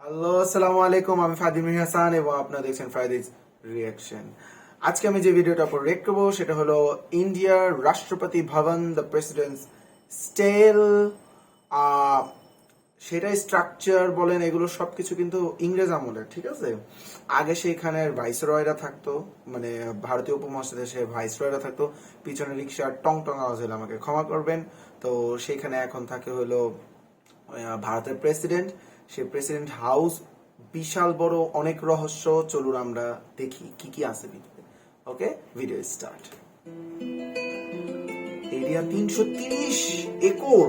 Hello, আসসালামু আলাইকুম। আমি ফাদিম হাসান এবং আপনারা দেখছেন ফ্রাইডেজ রিয়াকশন। আজকে আমি যে ভিডিওটা উপর রেক করবো সেটা হলো ইন্ডিয়ার রাষ্ট্রপতি ভবন, দ্য প্রেসিডেন্টস স্টেল। সেটাই স্ট্রাকচার বলেন, এগুলো সবকিছু কিন্তু ইংরেজ আমলের, ঠিক আছে। আগে সেইখানের ভাইসরয়রা থাকতো, মানে ভারতীয় উপমহাদেশে ভাইসরয়রা থাকতো। পিছনে রিক্সার টং টং আওয়াজ হলে আমাকে ক্ষমা করবেন। তো সেইখানে এখন থাকে হলো ভারতের প্রেসিডেন্ট। সে প্রেসিডেন্ট হাউস বিশাল বড়, অনেক রহস্য। চলুন আমরা দেখি কি কি আছে ভিতরে। Okay, video start. Area 330 acre,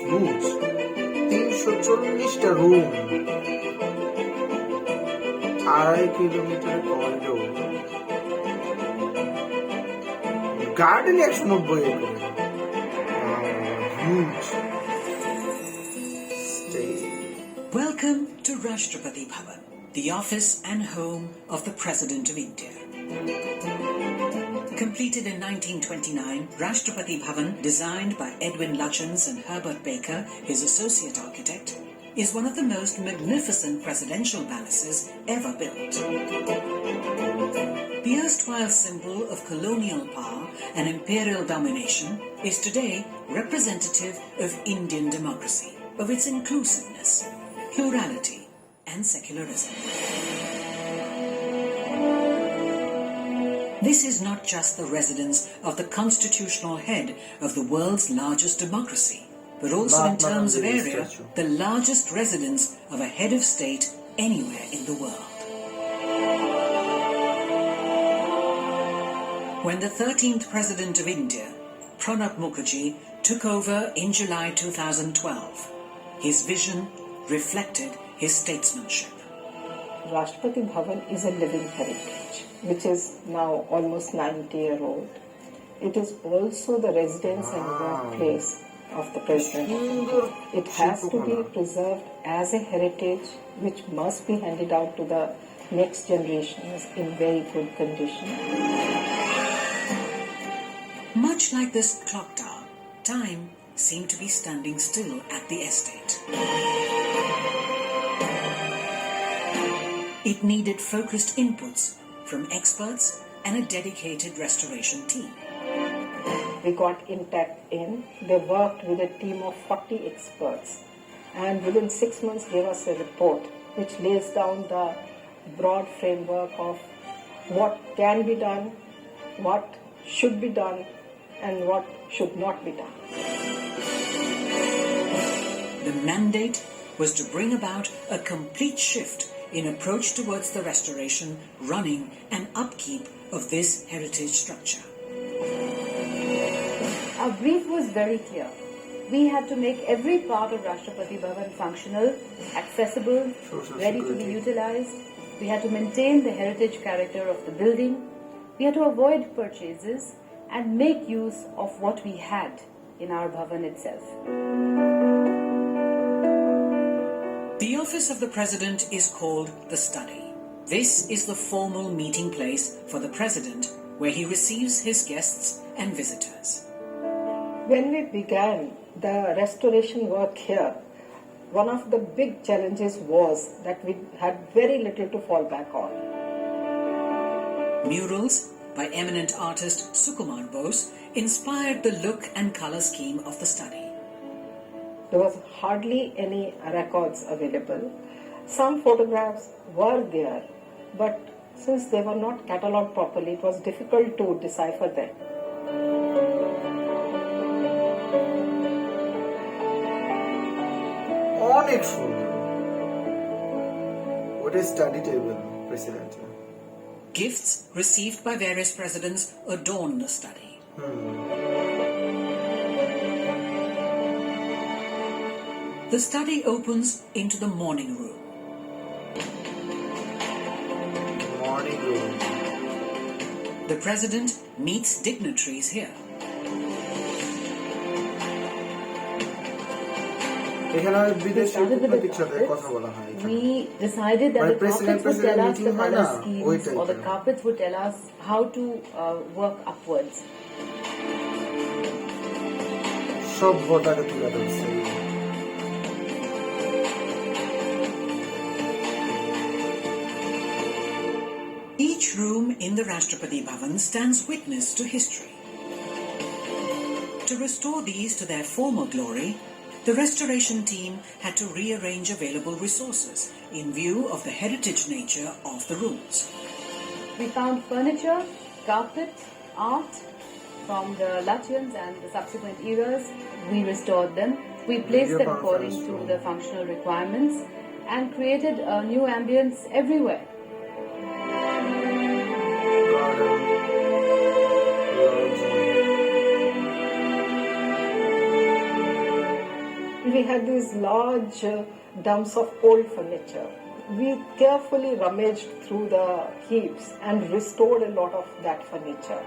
huge. 340টা room, 2.5 kilometre corridor, garden 190 acre, huge. Welcome to Rashtrapati Bhavan, the office and home of the President of India. Completed in 1929, Rashtrapati Bhavan, designed by Edwin Lutyens and Herbert Baker, his associate architect, is one of the most magnificent presidential palaces ever built. The erstwhile symbol of colonial power and imperial domination is today representative of Indian democracy, of its inclusiveness, plurality and secularism. This is not just the residence of the constitutional head of the world's largest democracy, but also in terms of area, the largest residence of a head of state anywhere in the world. When the 13th President of India, Pranab Mukherjee, took over in July 2012, his vision reflected his statesmanship. Rashtrapati Bhavan is a living heritage, which is now almost 90-year-old. It is also the residence and workplace of the President of India. It has to be preserved as a heritage which must be handed out to the next generations in very good condition. Much like this clock tower, time seemed to be standing still at the estate. It needed focused inputs from experts and a dedicated restoration team. We got intact in. They worked with a team of 40 experts, and within 6 months gave us a report which lays down the broad framework of what can be done, what should be done, and what should not be done. The mandate was to bring about a complete shift in approach towards the restoration, running and upkeep of this heritage structure. Our brief was very clear. We had to make every part of Rashtrapati Bhavan functional, accessible, ready to be utilized. We had to maintain the heritage character of the building. We had to avoid purchases and make use of what we had in our Bhavan itself. The office of the President is called the study. This is the formal meeting place for the President where he receives his guests and visitors. When we began the restoration work here, one of the big challenges was that we had very little to fall back on. Murals by eminent artist Sukumar Bose inspired the look and color scheme of the study. There was hardly any records available. Some photographs were there, but since they were not catalogued properly, it was difficult to decipher them. অনেক সুন্দর। What is study table, President? Gifts received by various presidents adorn the study. The study opens into the morning room. Morning room. The President meets dignitaries here. এখানে বিদেশি কূটনৈতিক সাথে কথা বলা হয়। We decided that the carpets would tell us the color schemes, or the carpets would tell us how to work upwards. সভ্যতাকে তুলে ধরছে। Each room in the Rashtrapati Bhavan stands witness to history. To restore these to their former glory, the restoration team had to rearrange available resources in view of the heritage nature of the rooms. We found furniture, carpet, art from the Lutyens and the subsequent eras. We restored them. We placed them according to the functional requirements and created a new ambience everywhere. We had these large dumps of old furniture. We carefully rummaged through the heaps and restored a lot of that furniture.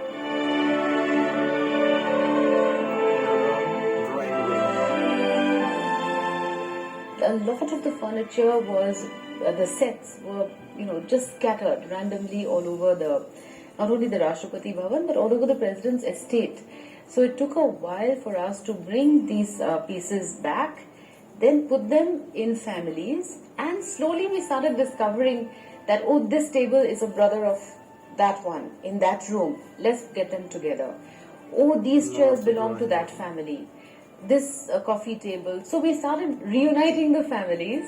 A lot of the furniture was, the sets were, just scattered randomly all over not only the Rashtrapati Bhavan, but all over the President's estate. So it took a while for us to bring these pieces back, then put them in families, and slowly we started discovering that, oh, this table is a brother of that one in that room. Let's get them together. Oh, these chairs belong to that family. This coffee table. So we started reuniting the families.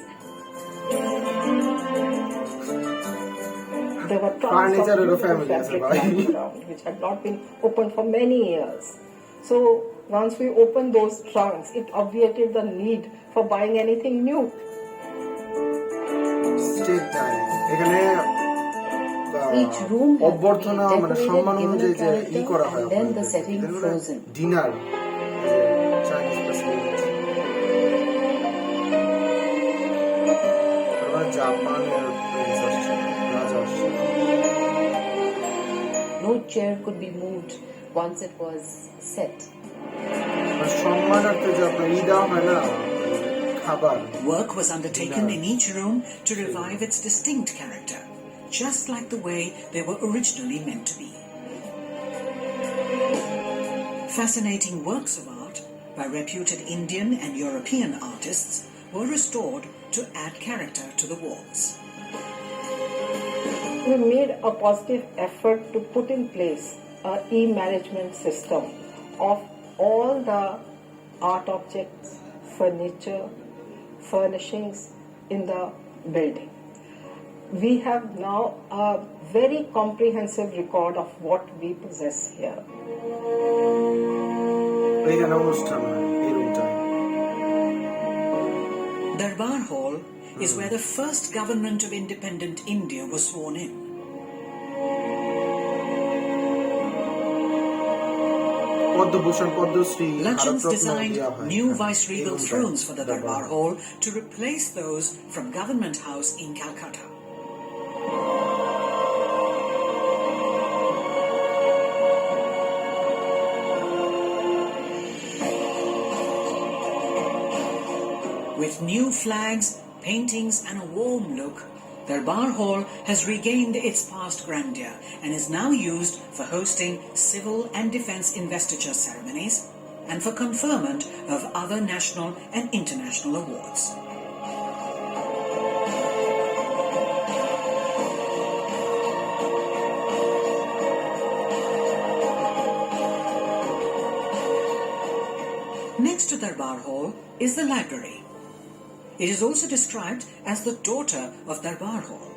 There were tons of beautiful fabric lying around, which had not been opened for many years. So once we opened those trunks, it obviated the need for buying anything new. Each room had to be decorated, given a character, and then the setting frozen. Dinner. Chinese president. Japan No chair could be moved once it was set. Work was undertaken in each room to revive its distinct character, just like the way they were originally meant to be. Fascinating works of art by reputed Indian and European artists were restored to add character to the walls. We made a positive effort to put in place an e-management system of all the art objects, furniture, furnishings in the building. We have now a very comprehensive record of what we possess here. Darbar Hall is where the first government of independent India was sworn in. Lutyens designed new viceregal thrones for the Darbar Hall to replace those from Government House in Calcutta. With new flags, paintings and a warm look, Darbar Hall has regained its past grandeur and is now used for hosting civil and defence investiture ceremonies and for conferment of other national and international awards. Next to Darbar Hall is the library. It is also described as the daughter of Darbar Hall.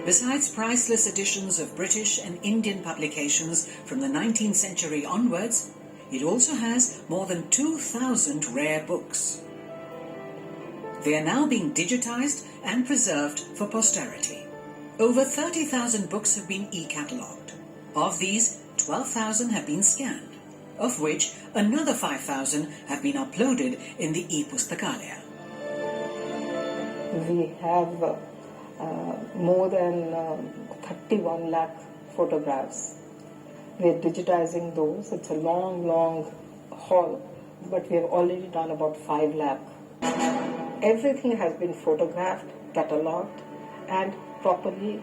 Besides priceless editions of British and Indian publications from the 19th century onwards, it also has more than 2,000 rare books. They are now being digitized and preserved for posterity. Over 30,000 books have been e-catalogued. Of these, 12,000 have been scanned, of which another 5,000 have been uploaded in the e-Pustakalaya. We have more than 31 lakh photographs. We are digitizing those. It's a long, long haul, but we have already done about 5 lakh. Everything has been photographed, catalogued, and properly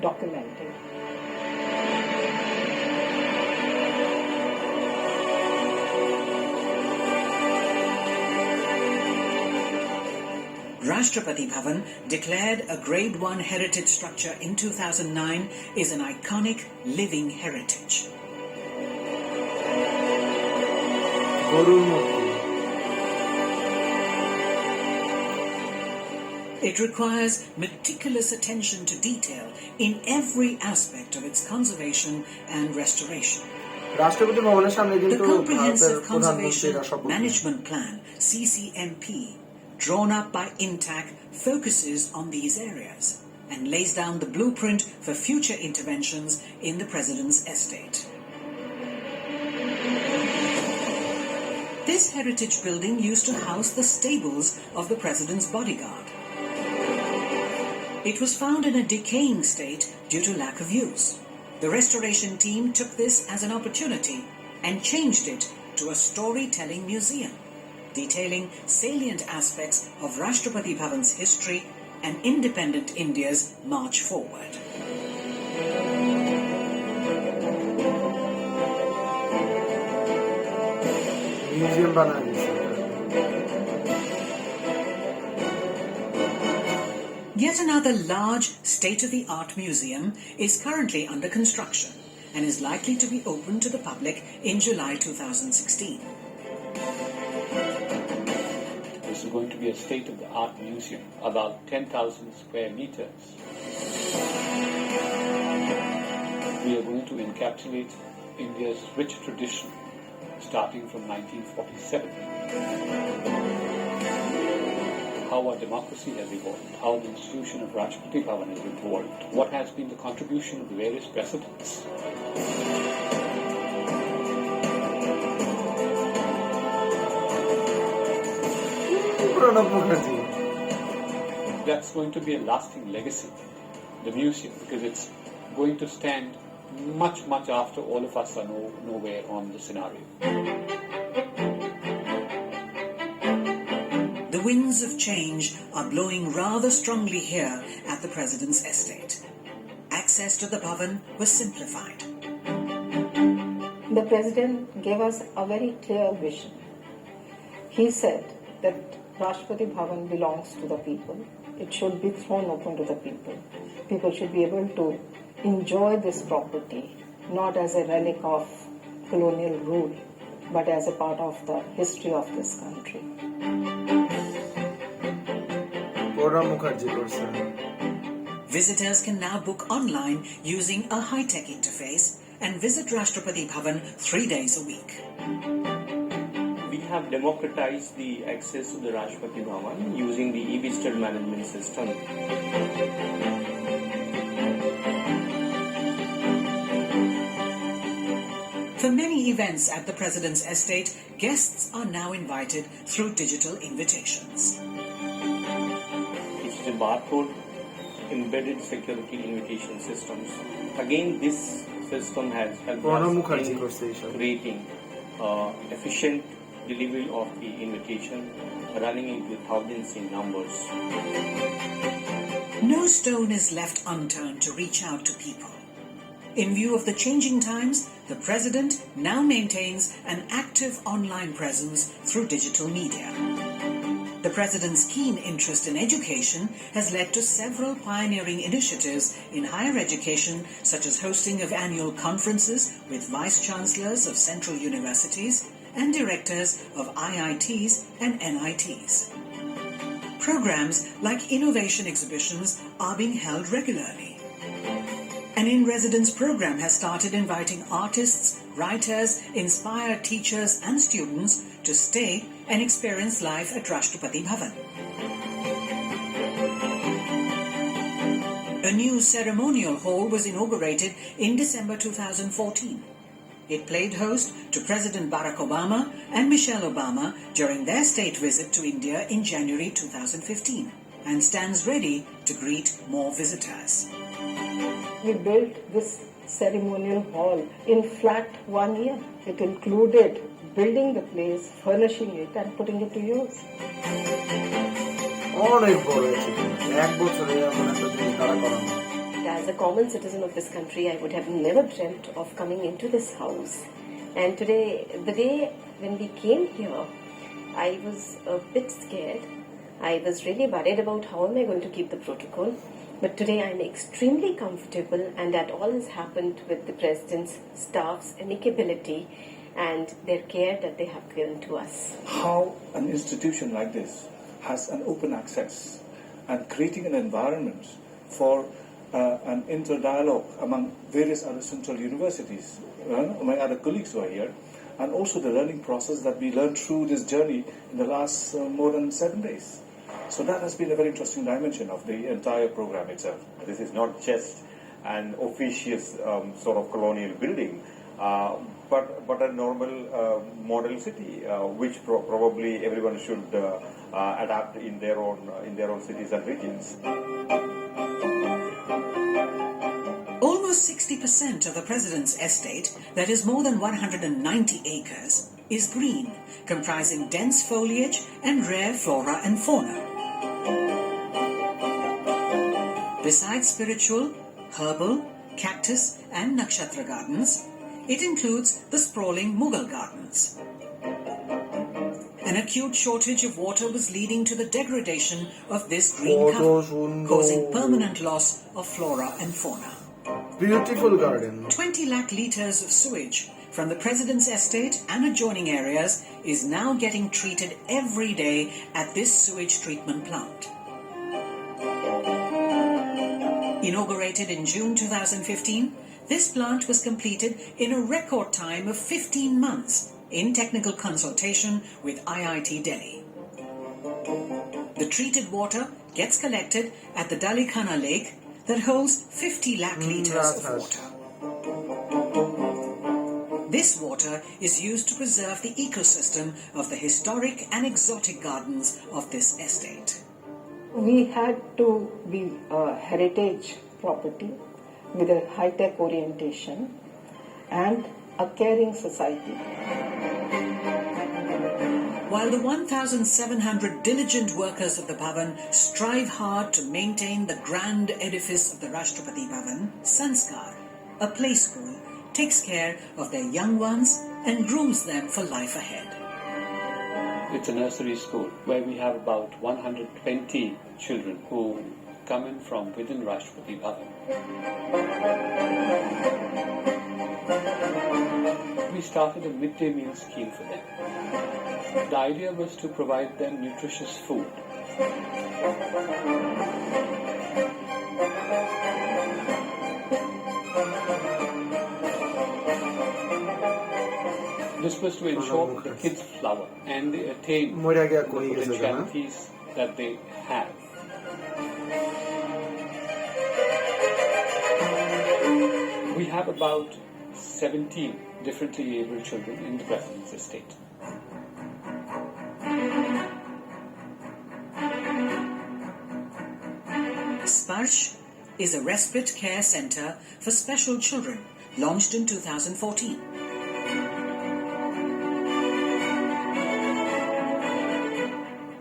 documented. Rashtrapati Bhavan, declared a Grade 1 heritage structure in 2009, is an iconic living heritage. গরুর মূর্তি। It requires meticulous attention to detail in every aspect of its conservation and restoration. রাষ্ট্রপতি ভবনের সামনে The কিন্তু ভারতের Comprehensive Conservation প্রধানমন্ত্রীরা শপথ নেন। Management Plan, CCMP, drawn up by INTAC, focuses on these areas and lays down the blueprint for future interventions in the President's estate. This heritage building used to house the stables of the President's bodyguard. It was found in a decaying state due to lack of use. The restoration team took this as an opportunity and changed it to a storytelling museum, detailing salient aspects of Rashtrapati Bhavan's history and independent India's march forward. Museum বানায় দিয়েছে। Yet another large state-of-the-art museum is currently under construction and is likely to be opened to the public in July 2016. This is going to be a state-of-the-art museum, about 10,000 square meters. We are going to encapsulate India's rich tradition, starting from 1947. How our democracy has evolved, how the institution of Rashtrapati Bhavan has evolved, what has been the contribution of the various presidents. Pranab Mukherjee. That's going to be a lasting legacy, the museum, because it's going to stand much, much after all of us are nowhere on the scenario. The winds of change are blowing rather strongly here at the President's estate. Access to the Bhavan was simplified. The President gave us a very clear vision. He said that Rashtrapati Bhavan belongs to the people. It should be thrown open to the people. People should be able to enjoy this property, not as a relic of colonial rule, but as a part of the history of this country. Pranab Mukherjee করছেন। Visitors can now book online using a high-tech interface and visit Rashtrapati Bhavan 3 days a week. We have democratized the access to the Rashtrapati Bhavan using the e-visitor management system. For many events at the President's estate, guests are now invited through digital invitations. This is a barcode embedded security invitation systems. Again, this system has helped Pranab us Mukherjee in করছে এইসব। creating efficient delivery of the invitation, running it with thousands in numbers. No stone is left unturned to reach out to people. In view of the changing times, the President now maintains an active online presence through digital media. The President's keen interest in education has led to several pioneering initiatives in higher education, such as hosting of annual conferences with vice-chancellors of central universities and directors of IITs and NITs. Programs like innovation exhibitions are being held regularly. An in-residence program has started inviting artists, writers, inspired teachers and students to stay and experience life at Rashtrapati Bhavan. A new ceremonial hall was inaugurated in December 2014. It played host to President Barack Obama and Michelle Obama during their state visit to India in January 2015 and stands ready to greet more visitors. We built this ceremonial hall in flat 1 year. It included building the place, furnishing it and putting it to use. অনেক বড় achievement। এক বছরে এমন একটা জিনিস দাঁড়া করানো। As a common citizen of this country, I would have never dreamt of coming into this house. And today, the day when we came here, I was a bit scared. I was really worried about how am I going to keep the protocol. But today I'm extremely comfortable, and that all has happened with the President's staff's amicability and their care that they have given to us. How an institution like this has an open access and creating an environment for an inter-dialogue among various other central universities, my other colleagues who are here, and also the learning process that we learned through this journey in the last more than 7 days. So that has been a very interesting dimension of the entire program itself. This is not just an officious sort of colonial building, but a normal model city, which probably everyone should adapt in their own cities and regions. Almost 60% of the President's estate, that is more than 190 acres, is green, comprising dense foliage and rare flora and fauna. Besides spiritual, herbal, cactus and nakshatra gardens, it includes the sprawling Mughal gardens. An acute shortage of water was leading to the degradation of this green cover, causing permanent loss of flora and fauna. Beautiful garden. 20 lakh litres of sewage from the President's estate and adjoining areas is now getting treated every day at this sewage treatment plant. Inaugurated in June 2015, this plant was completed in a record time of 15 months in technical consultation with IIT Delhi. The treated water gets collected at the Dalikhana Lake that holds 50 lakh litres of water. This water is used to preserve the ecosystem of the historic and exotic gardens of this estate. We had to be a heritage property with a high-tech orientation and a caring society. While the 1,700 diligent workers of the Bhavan strive hard to maintain the grand edifice of the Rashtrapati Bhavan, Sanskar, a play school, takes care of their young ones and grooms them for life ahead. It's a nursery school where we have about 120 children who come in from within Rashtrapati Bhavan. We started a midday meal scheme for them. The idea was to provide them nutritious food. This was to ensure that the kids flower and they attain the potentialities that they have. We have about 17 differently abled children in the President's estate. Sparsh is a respite care centre for special children, launched in 2014.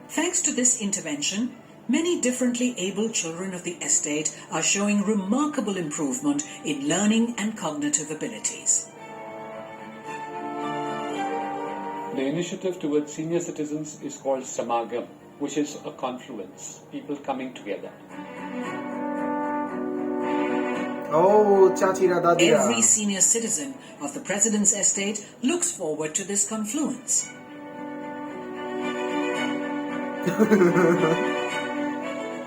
Thanks to this intervention, many differently abled children of the estate are showing remarkable improvement in learning and cognitive abilities. The initiative towards senior citizens is called Samagam, which is a confluence, people coming together. Oh, chachira dadira. Every senior citizen of the President's estate looks forward to this confluence.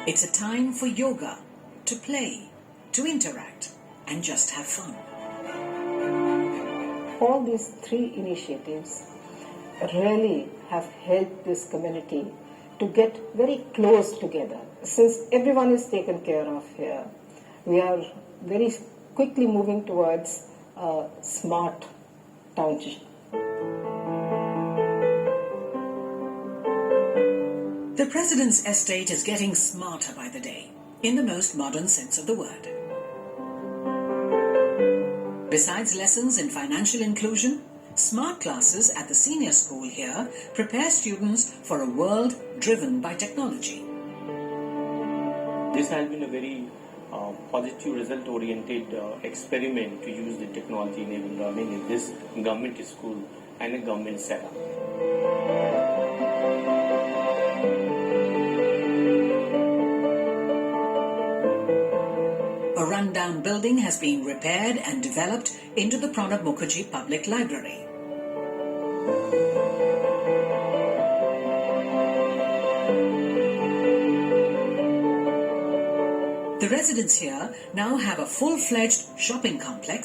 It's a time for yoga, to play, to interact, and just have fun. All these three initiatives really have helped this community to get very close together. Since everyone is taken care of here, we are very quickly moving towards a smart township. The President's estate is getting smarter by the day, in the most modern sense of the word. Besides lessons in financial inclusion, smart classes at the senior school here prepare students for a world driven by technology. This has been a very positive result-oriented experiment to use the technology-enabled learning in this government school and a government setup. building has been repaired and developed into the Pranab Mukherjee Public Library. The residents here now have a full-fledged shopping complex,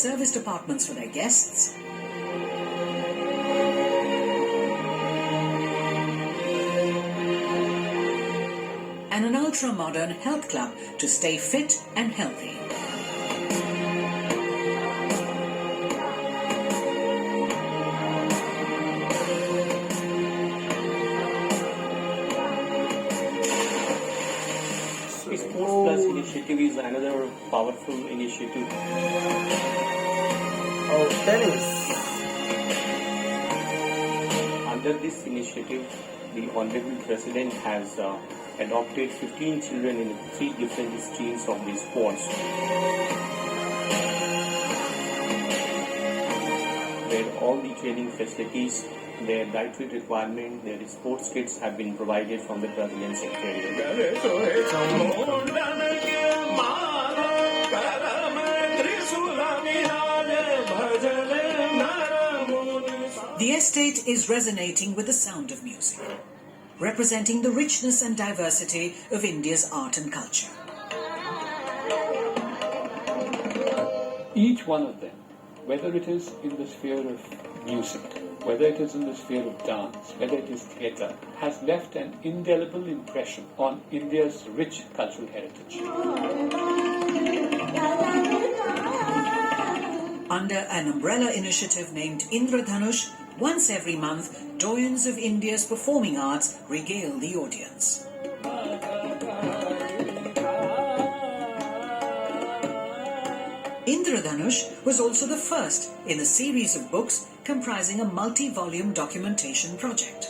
serviced apartments for their guests, and an ultra-modern health club to stay fit and healthy. Sports Plus initiative is another powerful initiative. Oh, tennis. Under this initiative, the Honorable President has adopted 15 children in 3 different streams of these sports, where all the training facilities, their dietary requirement, their sports kits have been provided from the President's Secretariat. The estate is resonating with the sound of music, representing the richness and diversity of India's art and culture. Each one of them, whether it is in the sphere of music, whether it is in the sphere of dance, whether it is theatre, has left an indelible impression on India's rich cultural heritage. Under an umbrella initiative named Indradhanush, once every month, doyens of India's performing arts regale the audience. Indradhanush was also the first in a series of books comprising a multi-volume documentation project.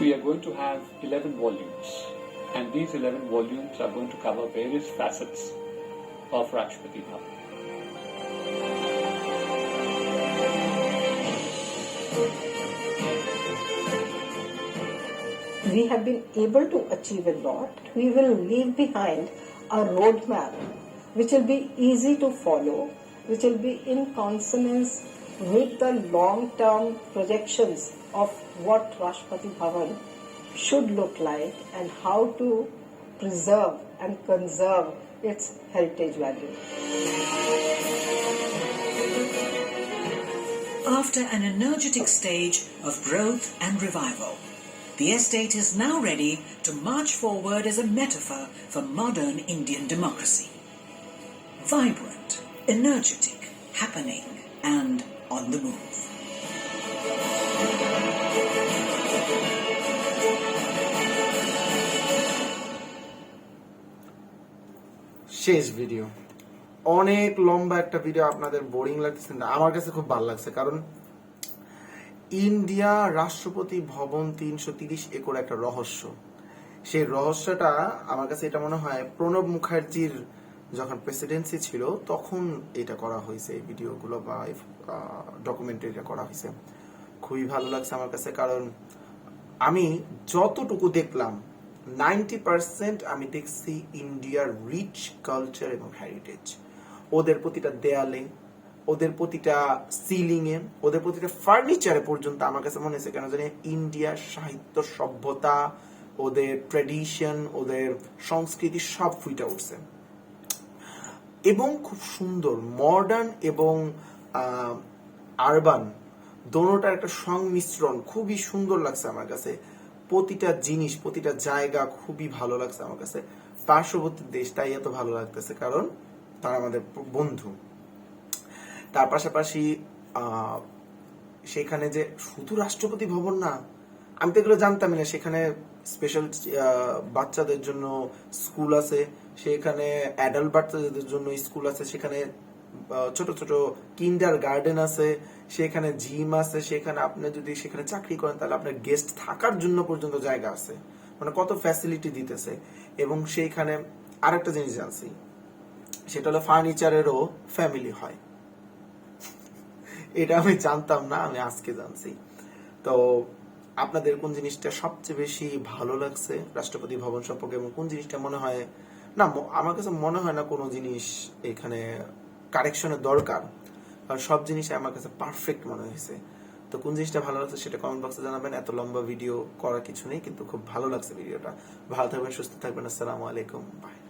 We are going to have 11 volumes, and these 11 volumes are going to cover various facets of Rashtrapati Bhavan. We have been able to achieve a lot. We will leave behind a roadmap which will be easy to follow, which will be in consonance with the long-term projections of what Rashtrapati Bhavan should look like and how to preserve and conserve its heritage value. After an energetic stage of growth and revival, the estate is now ready to march forward as a metaphor for modern Indian democracy. Vibrant, energetic, happening, and on the move. শেষ video. অনেক লম্বা একটা video, আপনাদের boring লাগছে না? আমার কাছে খুব ভালো লাগছে, কারণ ইন্ডিয়া রাষ্ট্রপতি ভবন 330 একর একটা রহস্য। সেই রহস্যটা আমার কাছে এটা মনে হয় প্রণব মুখার্জির যখন প্রেসিডেন্সি ছিল তখন এটা করা হয়েছে, এই ভিডিওগুলো বা ডকুমেন্টারিটা করা হয়েছে। খুবই ভালো লাগছে আমার কাছে, কারণ আমি যতটুকু দেখলাম 90% আমি দেখছি ইন্ডিয়ার রিচ কালচার এবং হেরিটেজ। ওদের প্রতিটা দেয়ালে, ওদের প্রতিটা সিলিং এ, ওদের প্রতিটা ফার্নিচারে পর্যন্ত আমার কাছে মনে হয়েছে কেন জানি ইন্ডিয়ার সাহিত্য, সভ্যতা, ওদের ট্র্যাডিশন, ওদের সংস্কৃতি সব ফুটে উঠছে এবং খুব সুন্দর মডার্ন এবং আরবান দোনোটার একটা সংমিশ্রণ খুবই সুন্দর লাগছে আমার কাছে। প্রতিটা জিনিস, প্রতিটা জায়গা খুবই ভালো লাগছে আমার কাছে। পার্শ্ববর্তী দেশ তাই এত ভালো লাগতেছে কারণ তারা আমাদের বন্ধু। তার পাশাপাশি সেখানে যে শুধু রাষ্ট্রপতি ভবন না, আমি তো এগুলো জানতামই না, সেখানে স্পেশাল বাচ্চাদের জন্য স্কুল আছে, সেখানে অ্যাডাল্ট বাচ্চাদের জন্য স্কুল আছে, সেখানে ছোট ছোট কিন্ডার গার্ডেন আছে, সেখানে জিম আছে, সেখানে আপনি যদি সেখানে চাকরি করেন তাহলে আপনার গেস্ট থাকার জন্য পর্যন্ত জায়গা আছে, মানে কত ফ্যাসিলিটি দিতেছে। এবং সেইখানে আরেকটা জিনিস জানছি, সেটা হলো ফার্নিচারেরও ফ্যামিলি হয়। এটা আমি জানতাম না, আমি আজকে জানছি। তো আপনাদের কোন জিনিসটা সবচেয়ে বেশি ভালো লাগছে রাষ্ট্রপতি ভবন সম্পর্কে, এবং কোন জিনিসটা মনে হয় না, আমার কাছে মনে হয় না কোনো জিনিস এখানে কারেকশনের দরকার, কারণ সব জিনিস আমার কাছে পারফেক্ট মনে হয়েছে। তো কোন জিনিসটা ভালো লাগছে সেটা কমেন্ট বক্সে জানাবেন। এত লম্বা ভিডিও করার কিছু নেই, কিন্তু খুব ভালো লাগছে ভিডিওটা। ভালো থাকবেন, সুস্থ থাকবেন। আসসালামু আলাইকুম, বাই।